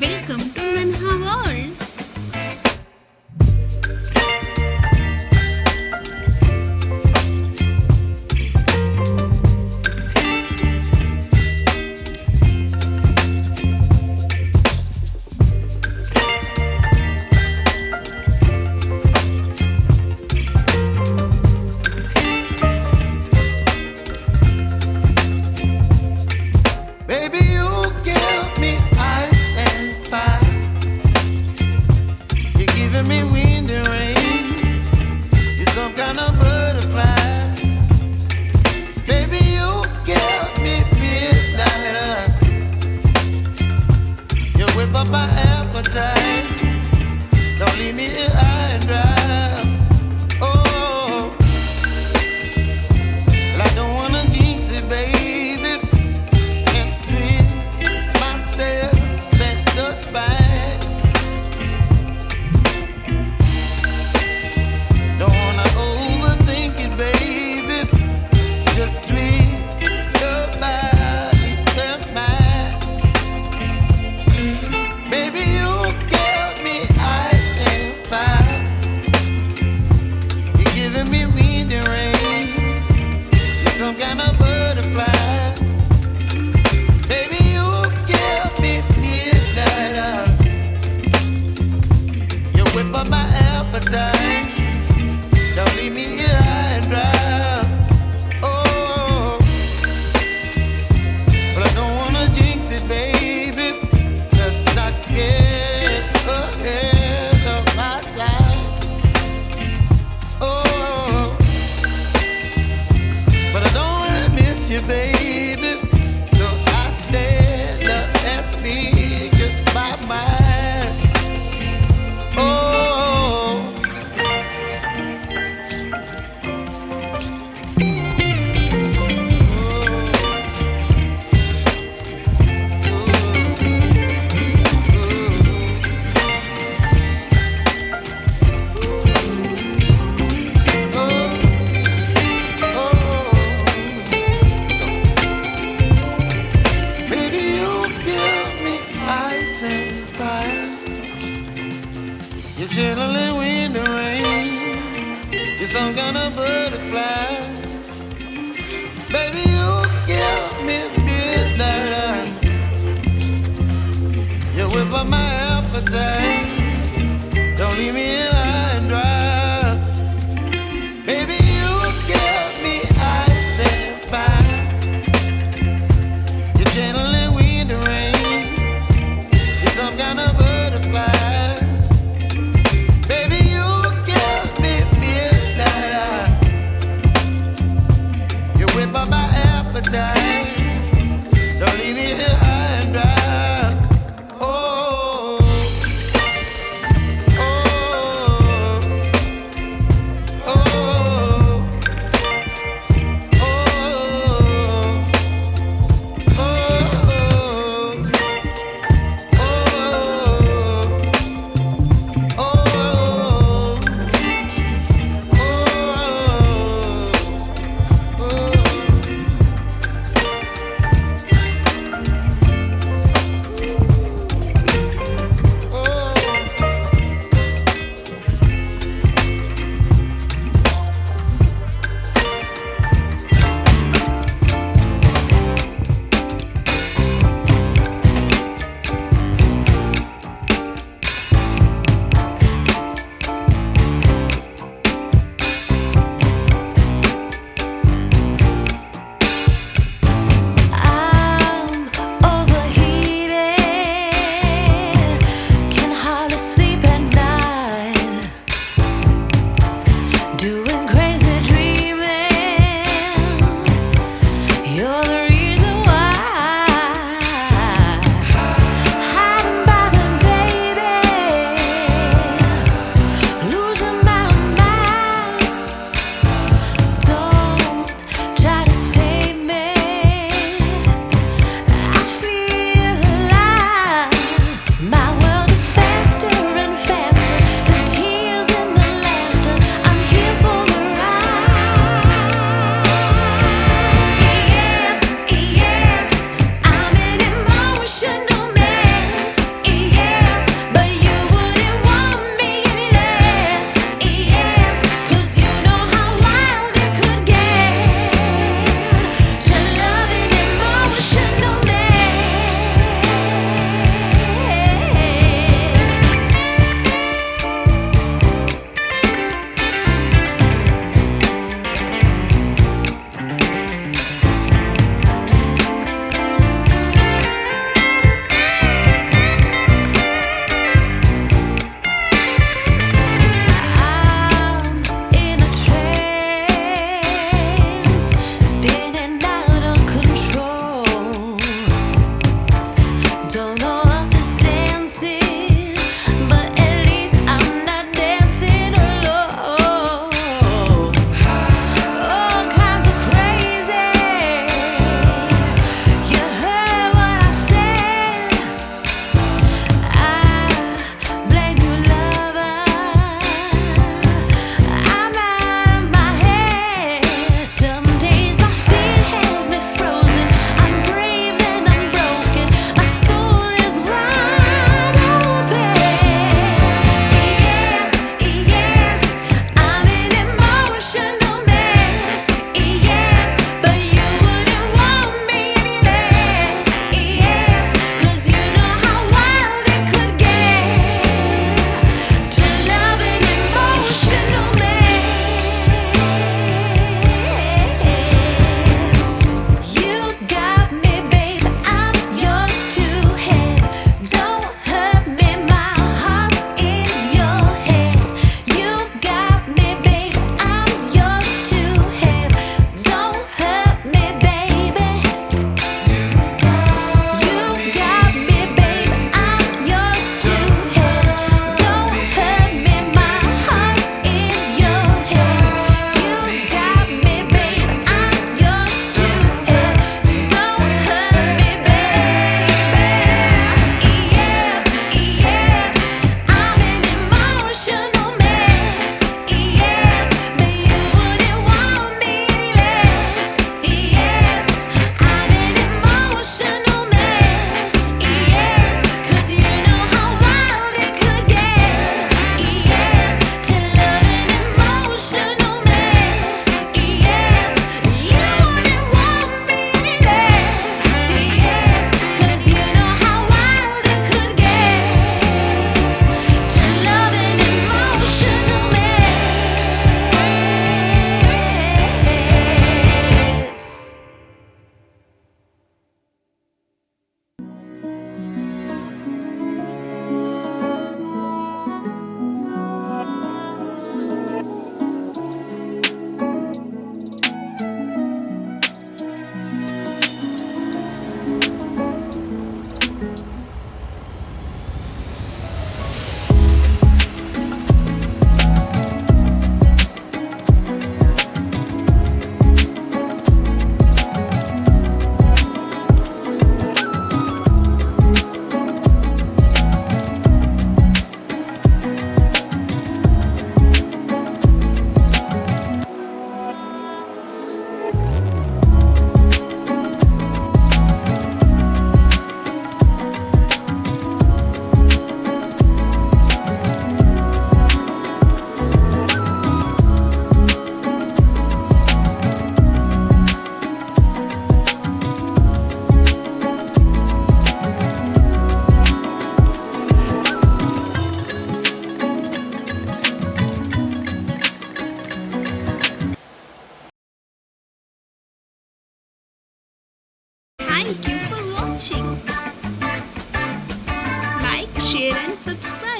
Welcome to Nanhaworld. My appetite, don't leave me here high and dry. Oh, well, I don't wanna jinx it, baby, and twist myself at the spine. Don't wanna overthink it, baby. It's just twist your body and mine. Some kind of butterfly. Baby, you give me midnight. You whip up my appetite. Don't leave me here high and dry. Oh, but I don't wanna jinx it, baby. Let's not get ahead of my time. Oh, but I don't wanna miss you, baby. So I stand up and speak my mind. Oh. You're gentle in wind and rain. You're some kind of butterfly. Baby, you give me midnight. You whip up my appetite. Don't leave me here high and dry. Baby, you give me ice and fire. You're gentle in wind and rain. You're some kind of butterfly. My appetite, don't leave me here high and dry. Oh, oh, oh, oh, watching. Like, share and subscribe.